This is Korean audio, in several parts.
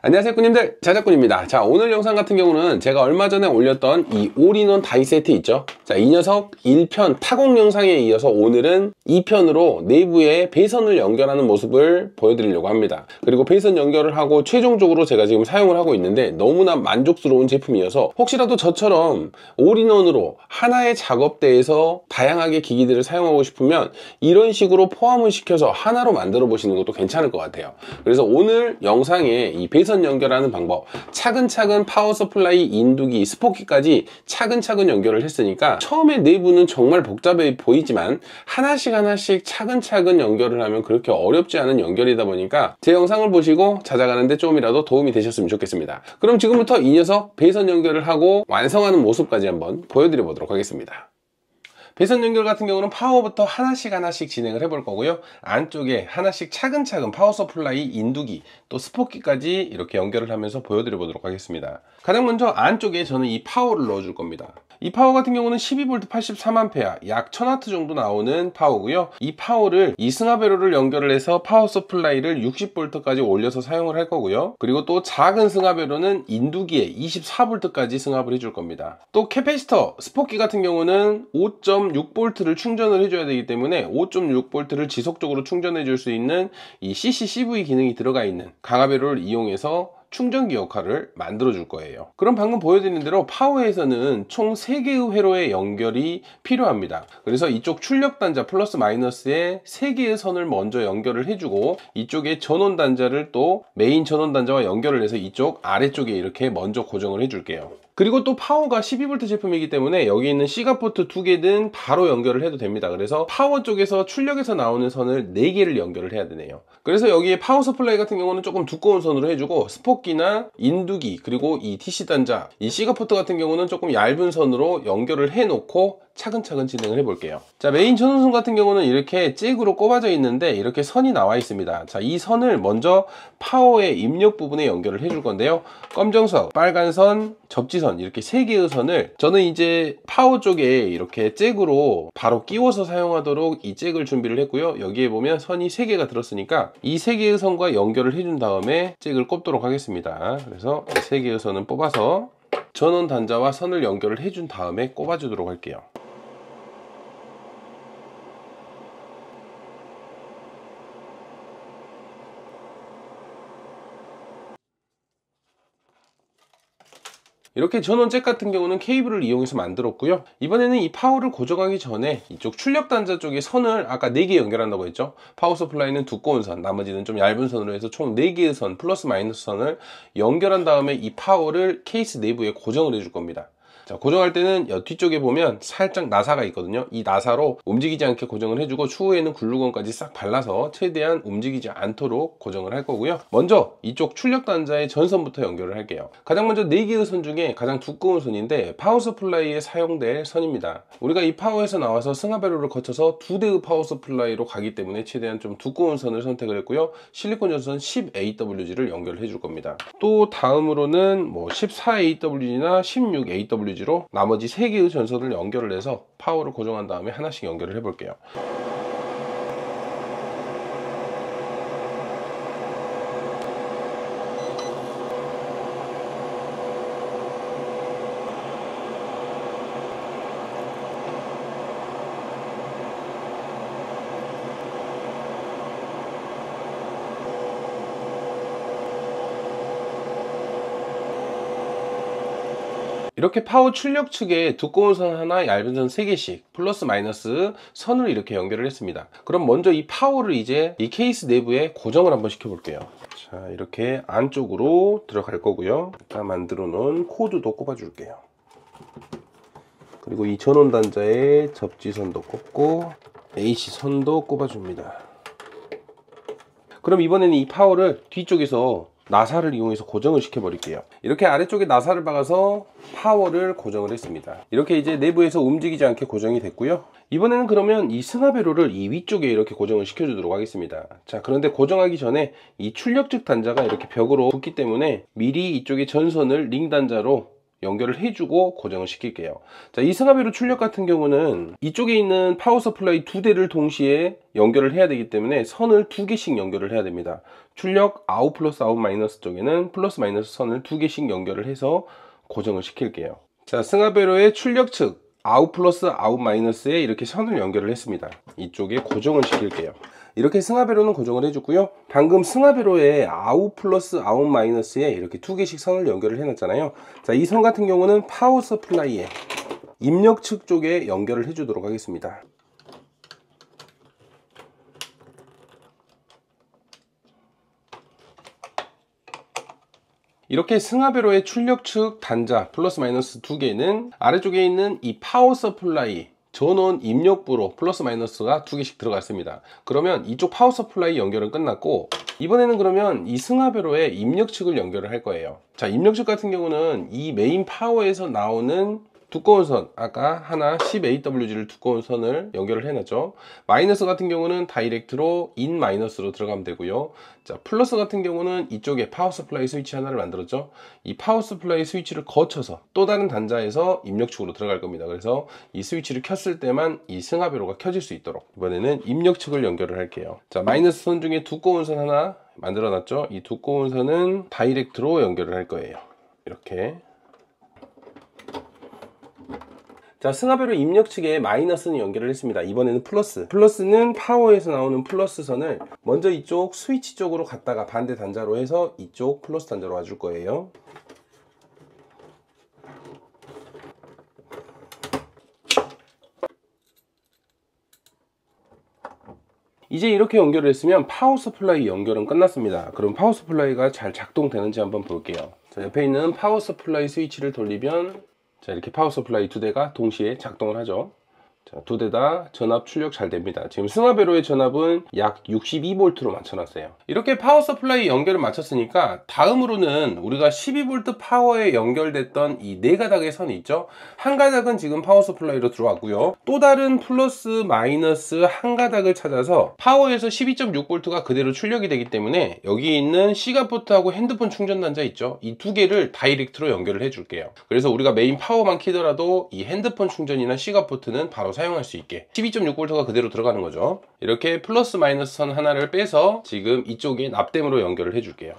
안녕하세요 꾸님들, 자작꾼입니다. 자, 오늘 영상 같은 경우는 제가 얼마 전에 올렸던 이 올인원 다이 세트 있죠. 자, 이 녀석 1편 타공 영상에 이어서 오늘은 2편으로 내부에 배선을 연결하는 모습을 보여드리려고 합니다. 그리고 배선 연결을 하고 최종적으로 제가 지금 사용을 하고 있는데 너무나 만족스러운 제품이어서 혹시라도 저처럼 올인원으로 하나의 작업대에서 다양하게 기기들을 사용하고 싶으면 이런 식으로 포함을 시켜서 하나로 만들어 보시는 것도 괜찮을 것 같아요. 그래서 오늘 영상에 이 배선 연결하는 방법, 차근차근 파워 서플라이, 인두기, 스포키까지 차근차근 연결을 했으니까 처음에 내부는 정말 복잡해 보이지만 하나씩 차근차근 연결을 하면 그렇게 어렵지 않은 연결이다 보니까 제 영상을 보시고 찾아가는데 조금이라도 도움이 되셨으면 좋겠습니다. 그럼 지금부터 이 녀석 배선 연결을 하고 완성하는 모습까지 한번 보여드려 보도록 하겠습니다. 배선 연결 같은 경우는 파워부터 하나씩 진행을 해볼 거고요. 안쪽에 하나씩 차근차근 파워 서플라이, 인두기, 또 스포키까지 이렇게 연결을 하면서 보여드려 보도록 하겠습니다. 가장 먼저 안쪽에 저는 이 파워를 넣어줄 겁니다. 이 파워 같은 경우는 12V 83A, 약 1000W 정도 나오는 파워고요. 이 파워를 이 승하배로를 연결을 해서 파워 서플라이를 60V까지 올려서 사용을 할 거고요. 그리고 또 작은 승하배로는 인두기에 24V까지 승합을 해줄 겁니다. 또 캐패시터, 스포키 같은 경우는 5.6V를 충전을 해줘야 되기 때문에 5.6V를 지속적으로 충전해 줄 수 있는 이 CCCV 기능이 들어가 있는 강화배로를 이용해서 충전기 역할을 만들어 줄 거예요. 그럼 방금 보여드린 대로 파워에서는 총 3개의 회로의 연결이 필요합니다. 그래서 이쪽 출력 단자 플러스 마이너스에 3개의 선을 먼저 연결을 해주고 이쪽에 전원 단자를 또 메인 전원 단자와 연결을 해서 이쪽 아래쪽에 이렇게 먼저 고정을 해줄게요. 그리고 또 파워가 12V 제품이기 때문에 여기 있는 C가포트 2개든 바로 연결을 해도 됩니다. 그래서 파워 쪽에서 출력에서 나오는 선을 4개를 연결을 해야 되네요. 그래서 여기에 파워 서플라이 같은 경우는 조금 두꺼운 선으로 해주고 스포키나 인두기 그리고 이 TC 단자, 이 C가포트 같은 경우는 조금 얇은 선으로 연결을 해놓고 차근차근 진행을 해볼게요. 자, 메인 전원선 같은 경우는 이렇게 잭으로 꼽아져 있는데 이렇게 선이 나와 있습니다. 자, 이 선을 먼저 파워의 입력 부분에 연결을 해줄 건데요. 검정선, 빨간 선, 접지선 이렇게 3개의 선을 저는 이제 파워 쪽에 이렇게 잭으로 바로 끼워서 사용하도록 이 잭을 준비를 했고요. 여기에 보면 선이 3개가 들었으니까 이 3개의 선과 연결을 해준 다음에 잭을 꼽도록 하겠습니다. 그래서 이 3개의 선은 뽑아서 전원 단자와 선을 연결을 해준 다음에 꼽아주도록 할게요. 이렇게 전원 잭 같은 경우는 케이블을 이용해서 만들었고요. 이번에는 이 파워를 고정하기 전에 이쪽 출력 단자 쪽에 선을 아까 4개 연결한다고 했죠. 파워 서플라이는 두꺼운 선, 나머지는 좀 얇은 선으로 해서 총 4개의 선, 플러스 마이너스 선을 연결한 다음에 이 파워를 케이스 내부에 고정을 해줄 겁니다. 자, 고정할 때는 뒤쪽에 보면 살짝 나사가 있거든요. 이 나사로 움직이지 않게 고정을 해주고 추후에는 글루건까지 싹 발라서 최대한 움직이지 않도록 고정을 할 거고요. 먼저 이쪽 출력 단자의 전선부터 연결을 할게요. 가장 먼저 4개의 선 중에 가장 두꺼운 선인데 파워 서플라이에 사용될 선입니다. 우리가 이 파워에서 나와서 승하배로를 거쳐서 2대의 파워 서플라이로 가기 때문에 최대한 좀 두꺼운 선을 선택을 했고요. 실리콘 전선 10AWG를 연결을 해줄 겁니다. 또 다음으로는 뭐 14AWG나 16AWG 로 나머지 3개의 전선을 연결을 해서 파워를 고정한 다음에 하나씩 연결을 해 볼게요. 이렇게 파워 출력 측에 두꺼운 선 하나, 얇은 선 3개씩 플러스 마이너스 선을 이렇게 연결을 했습니다. 그럼 먼저 이 파워를 이제 이 케이스 내부에 고정을 한번 시켜 볼게요. 자, 이렇게 안쪽으로 들어갈 거고요. 아까 만들어 놓은 코드도 꼽아 줄게요. 그리고 이 전원 단자에 접지선도 꼽고 AC 선도 꼽아 줍니다. 그럼 이번에는 이 파워를 뒤쪽에서 나사를 이용해서 고정을 시켜 버릴게요. 이렇게 아래쪽에 나사를 박아서 파워를 고정을 했습니다. 이렇게 이제 내부에서 움직이지 않게 고정이 됐고요. 이번에는 그러면 이 승하배로를 이 위쪽에 이렇게 고정을 시켜 주도록 하겠습니다. 자, 그런데 고정하기 전에 이 출력측 단자가 이렇게 벽으로 붙기 때문에 미리 이쪽에 전선을 링 단자로 연결을 해주고 고정을 시킬게요. 자, 이 승합회로 출력 같은 경우는 이쪽에 있는 파워 서플라이 2대를 동시에 연결을 해야 되기 때문에 선을 2개씩 연결을 해야 됩니다. 출력 아웃 플러스 아웃 마이너스 쪽에는 플러스 마이너스 선을 2개씩 연결을 해서 고정을 시킬게요. 자, 승합회로의 출력 측 아웃 플러스 아웃 마이너스에 이렇게 선을 연결을 했습니다. 이쪽에 고정을 시킬게요. 이렇게 승합회로는 고정을 해줬고요. 방금 승합회로에 아웃 플러스 아웃 마이너스에 이렇게 2개씩 선을 연결을 해놨잖아요. 자, 이 선 같은 경우는 파워 서플라이에 입력 측 쪽에 연결을 해주도록 하겠습니다. 이렇게 승합회로의 출력 측 단자 플러스 마이너스 2개는 아래쪽에 있는 이 파워 서플라이 전원 입력부로 플러스 마이너스가 2개씩 들어갔습니다. 그러면 이쪽 파워 서플라이 연결은 끝났고, 이번에는 그러면 이 승합회로에 입력 측을 연결을 할 거예요. 자, 입력 측 같은 경우는 이 메인 파워에서 나오는 두꺼운 선, 아까 하나 10AWG를 두꺼운 선을 연결을 해놨죠. 마이너스 같은 경우는 다이렉트로 인 마이너스로 들어가면 되고요. 자, 플러스 같은 경우는 이쪽에 파워 서플라이 스위치 하나를 만들었죠. 이 파워 서플라이 스위치를 거쳐서 또 다른 단자에서 입력축으로 들어갈 겁니다. 그래서 이 스위치를 켰을 때만 이 승합회로가 켜질 수 있도록 이번에는 입력축을 연결을 할게요. 자, 마이너스 선 중에 두꺼운 선 하나 만들어 놨죠. 이 두꺼운 선은 다이렉트로 연결을 할 거예요. 이렇게. 자, 승합회로 입력 측에 마이너스는 연결을 했습니다. 이번에는 플러스. 플러스는 파워에서 나오는 플러스 선을 먼저 이쪽 스위치 쪽으로 갔다가 반대 단자로 해서 이쪽 플러스 단자로 와줄 거예요. 이제 이렇게 연결을 했으면 파워 서플라이 연결은 끝났습니다. 그럼 파워 서플라이가 잘 작동되는지 한번 볼게요. 자, 옆에 있는 파워 서플라이 스위치를 돌리면 자, 이렇게 파워 서플라이 2대가 동시에 작동을 하죠. 자, 2대 다 전압 출력 잘 됩니다. 지금 승합회로의 전압은 약 62V로 맞춰놨어요. 이렇게 파워 서플라이 연결을 마쳤으니까 다음으로는 우리가 12V 파워에 연결됐던 이 4가닥의 선이 있죠. 한 가닥은 지금 파워 서플라이로 들어왔고요. 또 다른 플러스 마이너스 한 가닥을 찾아서 파워에서 12.6V가 그대로 출력이 되기 때문에 여기 있는 C가포트하고 핸드폰 충전 단자 있죠. 이 2개를 다이렉트로 연결을 해줄게요. 그래서 우리가 메인 파워만 키더라도 이 핸드폰 충전이나 C가포트는 바로 사용할 수 있게 12.6V가 그대로 들어가는 거죠. 이렇게 플러스 마이너스 선 하나를 빼서 지금 이쪽에 납땜으로 연결을 해줄게요.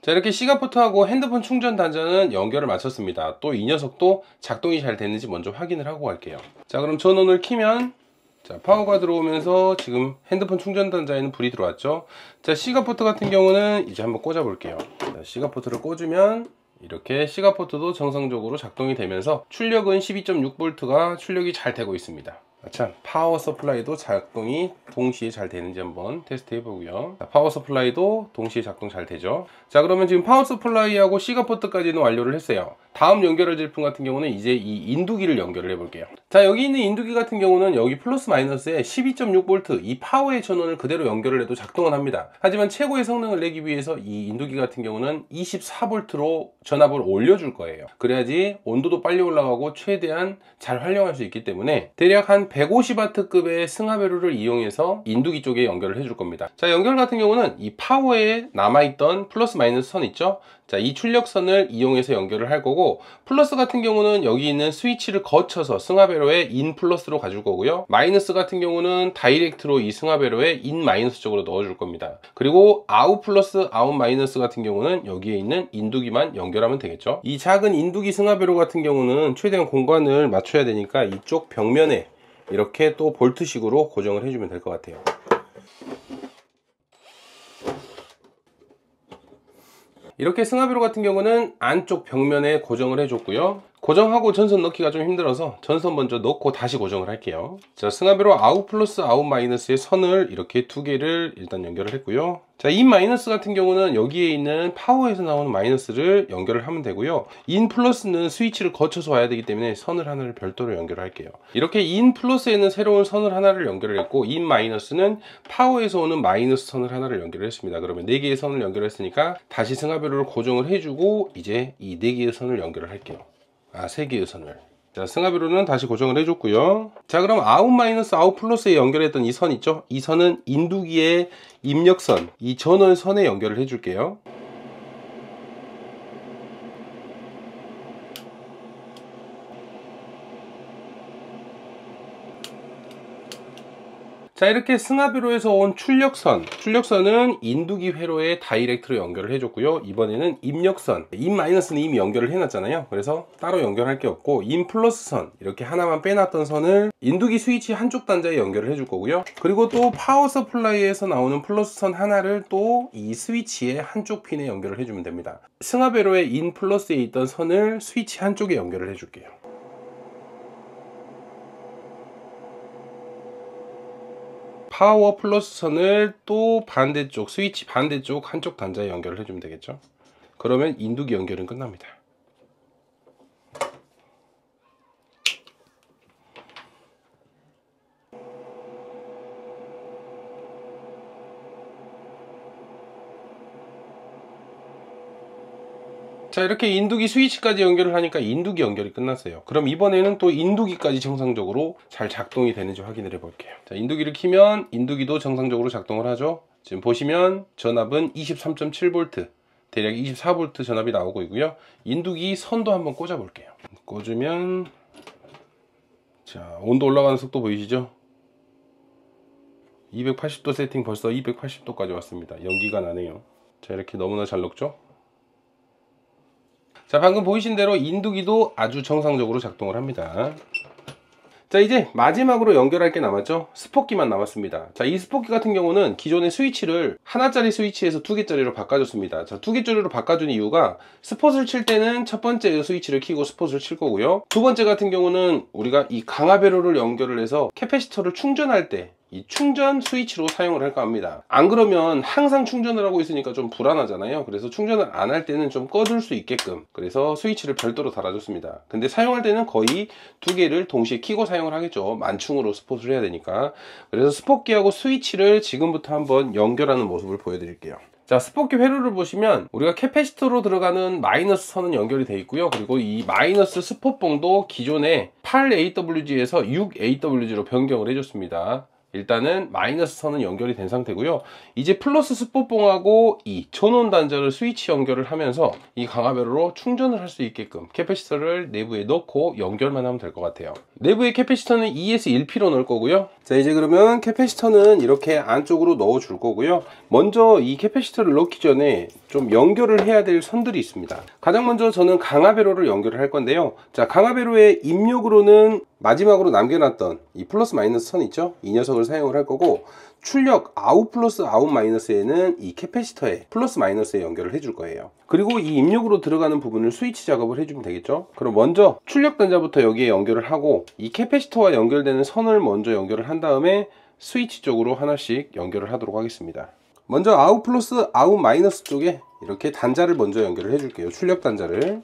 자, 이렇게 C가포트하고 핸드폰 충전 단자는 연결을 마쳤습니다. 또 이 녀석도 작동이 잘 되는지 먼저 확인을 하고 갈게요. 자, 그럼 전원을 켜면 자, 파워가 들어오면서 지금 핸드폰 충전 단자에는 불이 들어왔죠. 자, C가포트 같은 경우는 이제 한번 꽂아 볼게요. 자, C가포트를 꽂으면 이렇게 C가포트도 정상적으로 작동이 되면서 출력은 12.6V가 출력이 잘 되고 있습니다. 참, 파워 서플라이도 작동이 동시에 잘 되는지 한번 테스트 해보고요. 자, 파워 서플라이도 동시에 작동 잘 되죠. 자, 그러면 지금 파워 서플라이하고 C가포트까지는 완료를 했어요. 다음 연결할 제품 같은 경우는 이제 이 인두기를 연결을 해볼게요. 자, 여기 있는 인두기 같은 경우는 여기 플러스 마이너스에 12.6V 이 파워의 전원을 그대로 연결을 해도 작동은 합니다. 하지만 최고의 성능을 내기 위해서 이 인두기 같은 경우는 24V로 전압을 올려줄 거예요. 그래야지 온도도 빨리 올라가고 최대한 잘 활용할 수 있기 때문에 대략 한 150W급의 승합회로를 이용해서 인두기 쪽에 연결을 해줄 겁니다. 자, 연결 같은 경우는 이 파워에 남아있던 플러스 마이너스 선 있죠. 자, 이 출력선을 이용해서 연결을 할 거고, 플러스 같은 경우는 여기 있는 스위치를 거쳐서 승합회로에 인 플러스로 가줄 거고요. 마이너스 같은 경우는 다이렉트로 이 승합회로에 인 마이너스 쪽으로 넣어줄 겁니다. 그리고 아웃 플러스 아웃 마이너스 같은 경우는 여기에 있는 인두기만 연결하면 되겠죠. 이 작은 인두기 승합회로 같은 경우는 최대한 공간을 맞춰야 되니까 이쪽 벽면에 이렇게 또 볼트식으로 고정을 해주면 될 것 같아요. 이렇게 승합회로 같은 경우는 안쪽 벽면에 고정을 해줬고요. 고정하고 전선 넣기가 좀 힘들어서 전선 먼저 넣고 다시 고정을 할게요. 자, 승합으로 아웃 플러스 아웃 마이너스의 선을 이렇게 두 개를 일단 연결을 했고요. 자, 인 마이너스 같은 경우는 여기에 있는 파워에서 나오는 마이너스를 연결을 하면 되고요. 인 플러스는 스위치를 거쳐서 와야 되기 때문에 선을 하나를 별도로 연결할게요. 이렇게 인 플러스에는 새로운 선을 하나를 연결을 했고, 인 마이너스는 파워에서 오는 마이너스 선을 하나를 연결을 했습니다. 그러면 4개의 선을 연결했으니까 다시 승합회로를 고정을 해주고 이제 이 4개의 선을 연결을 할게요. 3개의 선을. 자, 승합회로는 다시 고정을 해줬고요. 자, 그럼 아웃 마이너스 아웃 플러스에 연결했던 이 선 있죠? 이 선은 인두기의 입력선, 이 전원선에 연결을 해줄게요. 자, 이렇게 승합회로에서 온 출력선은 인두기 회로에 다이렉트로 연결을 해줬고요. 이번에는 입력선, 인 마이너스는 이미 연결을 해놨잖아요. 그래서 따로 연결할 게 없고, 인 플러스 선, 이렇게 하나만 빼놨던 선을 인두기 스위치 한쪽 단자에 연결을 해줄 거고요. 그리고 또 파워 서플라이에서 나오는 플러스 선 하나를 또 이 스위치의 한쪽 핀에 연결을 해주면 됩니다. 승합회로의 인 플러스에 있던 선을 스위치 한쪽에 연결을 해줄게요. 파워 플러스 선을 또 반대쪽, 스위치 반대쪽 한쪽 단자에 연결을 해주면 되겠죠. 그러면 인두기 연결은 끝납니다. 자, 이렇게 인두기 스위치까지 연결을 하니까 인두기 연결이 끝났어요. 그럼 이번에는 또 인두기까지 정상적으로 잘 작동이 되는지 확인을 해 볼게요. 자, 인두기를 키면 인두기도 정상적으로 작동을 하죠. 지금 보시면 전압은 23.7V, 대략 24V 전압이 나오고 있고요. 인두기 선도 한번 꽂아 볼게요. 꽂으면, 자, 온도 올라가는 속도 보이시죠? 280도 세팅, 벌써 280도까지 왔습니다. 연기가 나네요. 자, 이렇게 너무나 잘 녹죠? 자, 방금 보이신 대로 인두기도 아주 정상적으로 작동을 합니다. 자, 이제 마지막으로 연결할 게 남았죠. 스포키만 남았습니다. 자, 이 스포키 같은 경우는 기존의 스위치를 하나짜리 스위치에서 2개짜리로 바꿔줬습니다. 자, 2개짜리로 바꿔준 이유가 스폿을 칠 때는 첫 번째 스위치를 켜고 스폿을 칠 거고요. 두 번째 같은 경우는 우리가 이 강압회로를 연결을 해서 캐패시터를 충전할 때 이 충전 스위치로 사용을 할까 합니다. 안 그러면 항상 충전을 하고 있으니까 좀 불안하잖아요. 그래서 충전을 안 할 때는 좀 꺼둘 수 있게끔, 그래서 스위치를 별도로 달아줬습니다. 근데 사용할 때는 거의 2개를 동시에 켜고 사용을 하겠죠. 만충으로 스폿을 해야 되니까. 그래서 스폿기하고 스위치를 지금부터 한번 연결하는 모습을 보여드릴게요. 자, 스포키 회로를 보시면 우리가 캐패시터로 들어가는 마이너스 선은 연결이 되어 있고요. 그리고 이 마이너스 스폿봉도 기존에 8AWG에서 6AWG로 변경을 해줬습니다. 일단은 마이너스 선은 연결이 된 상태고요. 이제 플러스 스폿봉하고 이 전원 단자를 스위치 연결을 하면서 이 강압회로로 충전을 할 수 있게끔 캐패시터를 내부에 넣고 연결만 하면 될 것 같아요. 내부의 캐패시터는 ES1P로 넣을 거고요. 자, 이제 그러면 캐패시터는 이렇게 안쪽으로 넣어 줄 거고요. 먼저 이 캐패시터를 넣기 전에 좀 연결을 해야 될 선들이 있습니다. 가장 먼저 저는 강압회로를 연결을 할 건데요. 자, 강압회로의 입력으로는 마지막으로 남겨놨던 이 플러스 마이너스 선 있죠? 이 녀석을 사용을 할 거고, 출력 아웃 플러스 아웃 마이너스에는 이 캐패시터에 플러스 마이너스에 연결을 해줄 거예요. 그리고 이 입력으로 들어가는 부분을 스위치 작업을 해주면 되겠죠. 그럼 먼저 출력 단자부터 여기에 연결을 하고, 이 캐패시터와 연결되는 선을 먼저 연결을 한 다음에 스위치 쪽으로 하나씩 연결을 하도록 하겠습니다. 먼저 아웃 플러스 아웃 마이너스 쪽에 이렇게 단자를 먼저 연결을 해줄게요. 출력 단자를.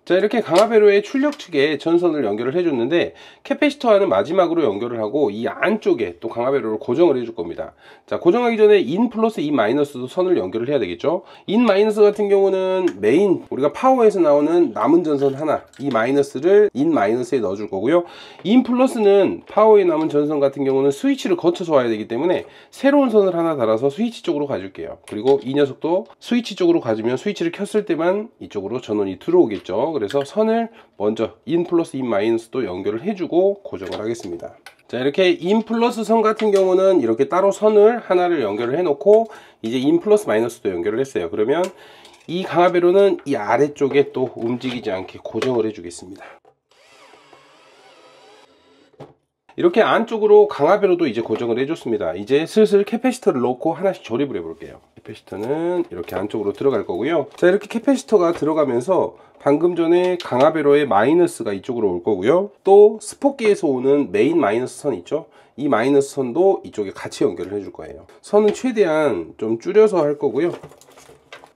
자, 이렇게 강압회로의 출력 측에 전선을 연결을 해줬는데, 캐패시터와는 마지막으로 연결을 하고 이 안쪽에 또 강압회로를 고정을 해줄 겁니다. 자, 고정하기 전에 인 플러스 인 마이너스도 선을 연결을 해야 되겠죠. 인 마이너스 같은 경우는 메인, 우리가 파워에서 나오는 남은 전선 하나, 이 마이너스를 인 마이너스에 넣어줄 거고요. 인 플러스는 파워에 남은 전선 같은 경우는 스위치를 거쳐서 와야 되기 때문에 새로운 선을 하나 달아서 스위치 쪽으로 가줄게요. 그리고 이 녀석도 스위치 쪽으로 가주면 스위치를 켰을 때만 이쪽으로 전원이 들어오겠죠. 그래서 선을 먼저 인 플러스 인 마이너스도 연결을 해주고 고정을 하겠습니다. 자, 이렇게 인 플러스 선 같은 경우는 이렇게 따로 선을 하나를 연결을 해 놓고 이제 인 플러스 마이너스도 연결을 했어요. 그러면 이 강압회로는 이 아래쪽에 또 움직이지 않게 고정을 해 주겠습니다. 이렇게 안쪽으로 강화배로도 이제 고정을 해줬습니다. 이제 슬슬 캐패시터를 넣고 하나씩 조립을 해볼게요. 캐패시터는 이렇게 안쪽으로 들어갈 거고요. 자, 이렇게 캐패시터가 들어가면서 방금 전에 강화배로의 마이너스가 이쪽으로 올 거고요. 또 스포키에서 오는 메인 마이너스 선 있죠? 이 마이너스 선도 이쪽에 같이 연결을 해줄 거예요. 선은 최대한 좀 줄여서 할 거고요.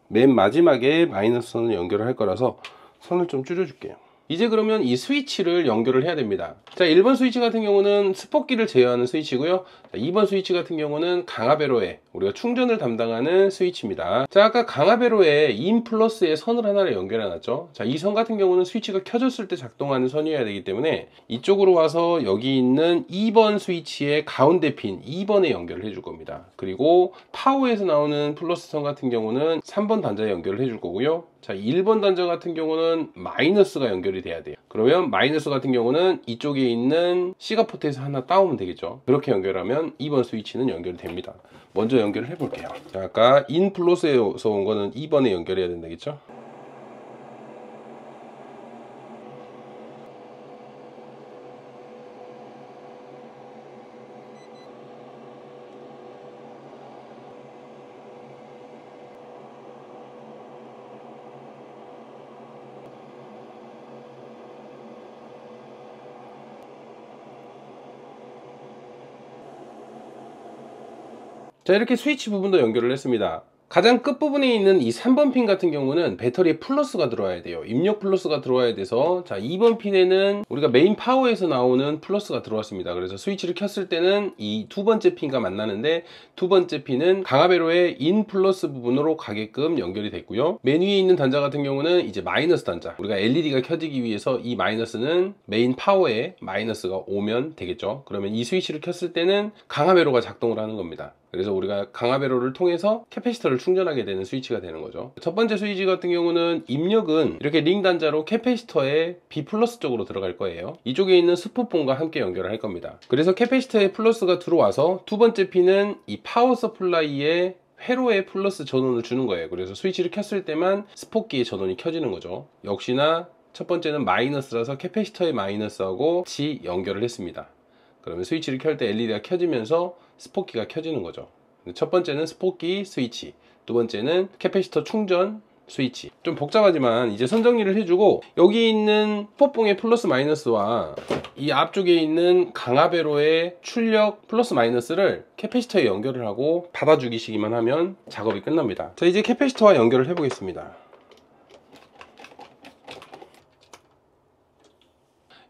맨 마지막에 마이너스 선을 연결을 할 거라서 선을 좀 줄여줄게요. 이제 그러면 이 스위치를 연결을 해야 됩니다. 자, 1번 스위치 같은 경우는 스포키를 제어하는 스위치고요. 자, 2번 스위치 같은 경우는 강화배로에 우리가 충전을 담당하는 스위치입니다. 자, 아까 강화배로에 인 플러스에 선을 하나를 연결해 놨죠. 자, 이 선 같은 경우는 스위치가 켜졌을 때 작동하는 선이어야 되기 때문에 이쪽으로 와서 여기 있는 2번 스위치의 가운데 핀 2번에 연결을 해줄 겁니다. 그리고 파워에서 나오는 플러스 선 같은 경우는 3번 단자에 연결을 해줄 거고요. 자, 1번 단자 같은 경우는 마이너스가 연결이 돼야 돼요. 그러면 마이너스 같은 경우는 이쪽에 있는 C가 포트에서 하나 따오면 되겠죠. 그렇게 연결하면 2번 스위치는 연결이 됩니다. 먼저 연결을 해볼게요. 자, 아까 인 플러스에서 온 거는 2번에 연결해야 된다겠죠. 자, 이렇게 스위치 부분도 연결을 했습니다. 가장 끝부분에 있는 이 3번 핀 같은 경우는 배터리에 플러스가 들어와야 돼요. 입력 플러스가 들어와야 돼서, 자, 2번 핀에는 우리가 메인 파워에서 나오는 플러스가 들어왔습니다. 그래서 스위치를 켰을 때는 이 두 번째 핀과 만나는데, 두 번째 핀은 강화배로의 인 플러스 부분으로 가게끔 연결이 됐고요. 맨 위에 있는 단자 같은 경우는 이제 마이너스 단자, 우리가 LED가 켜지기 위해서 이 마이너스는 메인 파워에 마이너스가 오면 되겠죠. 그러면 이 스위치를 켰을 때는 강화배로가 작동을 하는 겁니다. 그래서 우리가 강화배로를 통해서 캐패시터를 충전하게 되는 스위치가 되는 거죠. 첫 번째 스위치 같은 경우는 입력은 이렇게 링 단자로 캐패시터의 B 플러스 쪽으로 들어갈 거예요. 이쪽에 있는 스포폰과 함께 연결을 할 겁니다. 그래서 캐패시터에 플러스가 들어와서 두 번째 핀은 이 파워 서플라이에 회로에 플러스 전원을 주는 거예요. 그래서 스위치를 켰을 때만 스포키의 전원이 켜지는 거죠. 역시나 첫 번째는 마이너스라서 캐패시터의 마이너스하고 같이 연결을 했습니다. 그러면 스위치를 켤 때 LED가 켜지면서 스포키가 켜지는 거죠. 첫 번째는 스포키 스위치, 두 번째는 캐패시터 충전 스위치. 좀 복잡하지만 이제 선 정리를 해주고, 여기 있는 스포뽕의 플러스 마이너스와 이 앞쪽에 있는 강화배로의 출력 플러스 마이너스를 캐패시터에 연결을 하고 받아주기시기만 하면 작업이 끝납니다. 자, 이제 캐패시터와 연결을 해보겠습니다.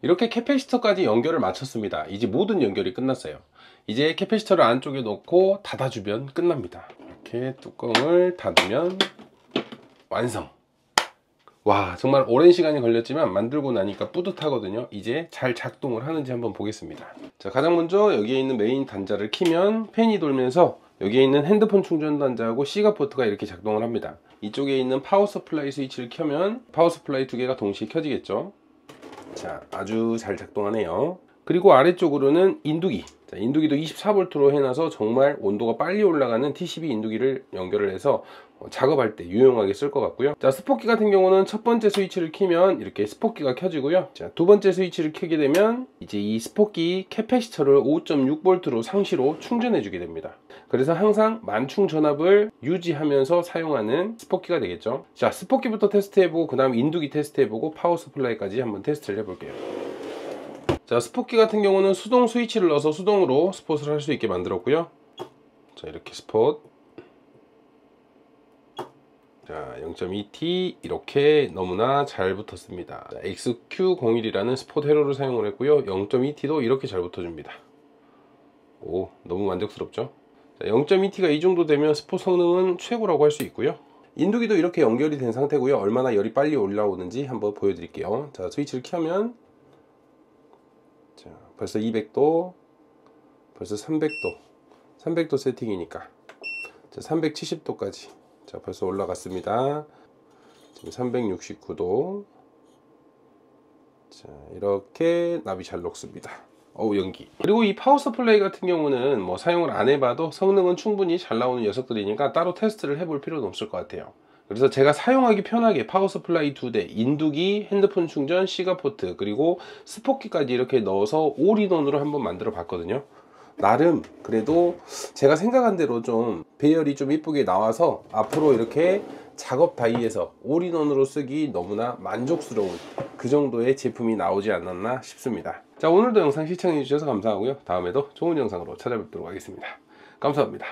이렇게 캐패시터까지 연결을 마쳤습니다. 이제 모든 연결이 끝났어요. 이제 캐패시터를 안쪽에 넣고 닫아주면 끝납니다. 이렇게 뚜껑을 닫으면 완성. 와, 정말 오랜 시간이 걸렸지만 만들고 나니까 뿌듯하거든요. 이제 잘 작동을 하는지 한번 보겠습니다. 자, 가장 먼저 여기에 있는 메인 단자를 키면 팬이 돌면서 여기에 있는 핸드폰 충전 단자하고 C가 포트가 이렇게 작동을 합니다. 이쪽에 있는 파워 서플라이 스위치를 켜면 파워 서플라이 두 개가 동시에 켜지겠죠. 자, 아주 잘 작동하네요. 그리고 아래쪽으로는 인두기. 자, 인두기도 24V로 해놔서 정말 온도가 빨리 올라가는 T12 인두기를 연결을 해서 작업할 때 유용하게 쓸 것 같고요. 자, 스포키 같은 경우는 첫 번째 스위치를 키면 이렇게 스포키가 켜지고요. 자, 두 번째 스위치를 켜게 되면 이제 이 스포키 캐패시터를 5.6V로 상시로 충전해 주게 됩니다. 그래서 항상 만충 전압을 유지하면서 사용하는 스포키가 되겠죠. 자, 스포키부터 테스트해보고 그 다음 인두기 테스트해보고 파워 서플라이까지 한번 테스트를 해볼게요. 자, 스포키 같은 경우는 수동 스위치를 넣어서 수동으로 스폿을 할 수 있게 만들었고요. 자, 이렇게 스폿. 자, 0.2T 이렇게 너무나 잘 붙었습니다. 자, XQ01이라는 스폿 회로를 사용을 했고요. 0.2T도 이렇게 잘 붙어줍니다. 오, 너무 만족스럽죠? 0.2T가 이 정도 되면 스폿 성능은 최고라고 할 수 있고요. 인두기도 이렇게 연결이 된 상태고요. 얼마나 열이 빨리 올라오는지 한번 보여드릴게요. 자, 스위치를 켜면 자, 벌써 200도, 벌써 300도, 300도 세팅이니까 자, 370도까지 자, 벌써 올라갔습니다. 지금 369도. 자, 이렇게 납이 잘 녹습니다. 어우, 연기. 그리고 이 파워 서플라이 같은 경우는 뭐 사용을 안 해봐도 성능은 충분히 잘 나오는 녀석들이니까 따로 테스트를 해볼 필요는 없을 것 같아요. 그래서 제가 사용하기 편하게 파워 서플라이 2대, 인두기, 핸드폰 충전, 시가포트, 그리고 스포키까지 이렇게 넣어서 올인원으로 한번 만들어 봤거든요. 나름 그래도 제가 생각한 대로 좀 배열이 좀 이쁘게 나와서 앞으로 이렇게 작업 다이에서 올인원으로 쓰기 너무나 만족스러운 그 정도의 제품이 나오지 않았나 싶습니다. 자, 오늘도 영상 시청해 주셔서 감사하고요. 다음에도 좋은 영상으로 찾아뵙도록 하겠습니다. 감사합니다.